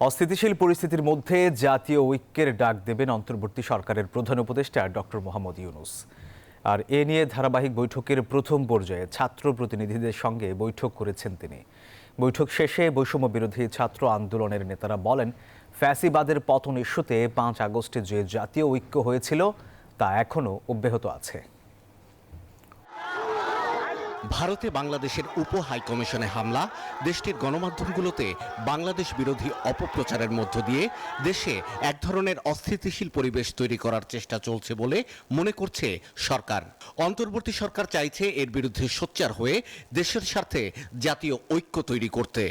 অস্থিতিশীল পরিস্থিতির মধ্যে জাতীয় ঐক্যের ডাক দেবেন অন্তর্বর্তী সরকারের প্রধান উপদেষ্টা ডক্টর মোহাম্মদ ইউনূস। আর এ নিয়ে ধারাবাহিক বৈঠকের প্রথম পর্যায়ে ছাত্র প্রতিনিধিদের সঙ্গে বৈঠক করেছেন তিনি। বৈঠক শেষে বৈষম্য বিরোধী ছাত্র আন্দোলনের নেতারা বলেন, ফ্যাসিবাদের পতন ইস্যুতে 5 আগস্টে যে জাতীয় ঐক্য হয়েছিল তা এখনও অব্যাহত আছে। ভারতে বাংলাদেশের উপ হাইকমিশনে হামলা, দেশটির গণমাধ্যমগুলোতে বাংলাদেশ বিরোধী অপপ্রচারের মধ্য দিয়ে দেশে এক ধরনের অস্থিতিশীল পরিবেশ তৈরি করার চেষ্টা চলছে বলে মনে করছে সরকার। অন্তর্বর্তী সরকার চাইছে এর বিরুদ্ধে সোচ্চার হয়ে দেশের স্বার্থে জাতীয় ঐক্য তৈরি করতে।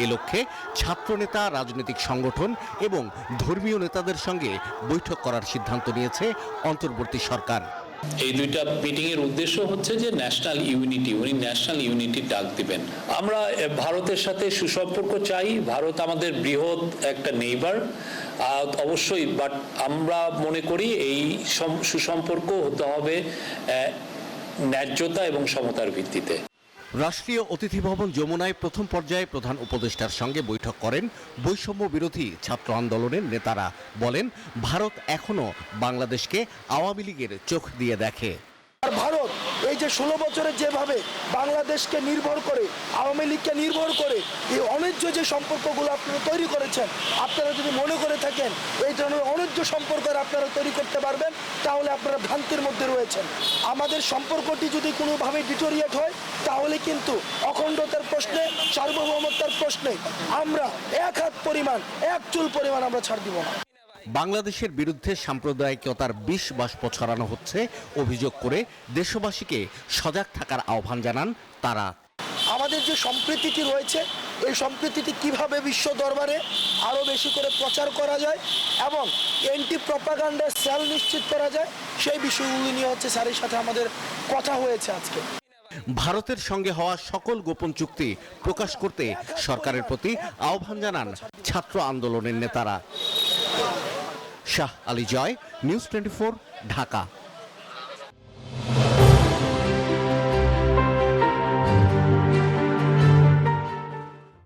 এ লক্ষ্যে ছাত্রনেতা, রাজনৈতিক সংগঠন এবং ধর্মীয় নেতাদের সঙ্গে বৈঠক করার সিদ্ধান্ত নিয়েছে অন্তর্বর্তী সরকার। এই দুইটা মিটিং এর উদ্দেশ্য হচ্ছে যে ন্যাশনাল ইউনিটি, উনি ন্যাশনাল ইউনিটি ডাক দিবেন। আমরা ভারতের সাথে সুসম্পর্ক চাই, ভারত আমাদের বৃহৎ একটা নেইবার অবশ্যই, বাট আমরা মনে করি এই সুসম্পর্ক হতে হবে ন্যায্যতা এবং সমতার ভিত্তিতে। রাষ্ট্রীয় অতিথি ভবন যমুনায় প্রথম পর্যায়ে প্রধান উপদেষ্টার সঙ্গে বৈঠক করেন বৈষম্য বিরোধী ছাত্র আন্দোলনের নেতারা। বলেন, ভারত এখনো বাংলাদেশকে আওয়ামী লীগের চোখ দিয়ে দেখে। ভারত এই যে 16 বছরে যেভাবে বাংলাদেশকে নির্ভর করে, আওয়ামী লীগকে নির্ভর করে এই অন্যায্য যে সম্পর্কগুলো আপনারা তৈরি করেছেন, আপনারা যদি মনে করে থাকেন এই ধরনের অন্যায্য সম্পর্ক আপনারা তৈরি করতে পারবেন, তাহলে আপনারা ভ্রান্তির মধ্যে রয়েছেন। আমাদের সম্পর্কটি যদি কোনোভাবে ডিটোরিয়েট হয়, তাহলে কিন্তু অখণ্ডতার প্রশ্নে, সার্বভৌমত্বের প্রশ্নে আমরা এক হাত পরিমাণ, এক চুল পরিমাণ আমরা ছাড় দিব না। বাংলাদেশের বিরুদ্ধে সাম্প্রদায়িকতার বিষ বাষ্প ছড়ানো হচ্ছে অভিযোগ করে দেশবাসীকে সজাগ থাকার আহ্বান জানান তারা। আমাদের যে সম্প্রীতিটি রয়েছে, এই সম্প্রীতিটি কিভাবে বিশ্ব দরবারে আরও বেশি করে প্রচার করা যায় এবং এন্টি প্রপাগান্ডার সেল নিশ্চিত করা যায়, সেই বিষয়গুলি নিয়ে হচ্ছে স্যারের সাথে আমাদের কথা হয়েছে আজকে। ভারতের সঙ্গে হওয়া সকল গোপন চুক্তি প্রকাশ করতে সরকারের প্রতি আহ্বান জানান ছাত্র আন্দোলনের নেতারা। শাহ আলী জয়, নিউজ 24, ঢাকা।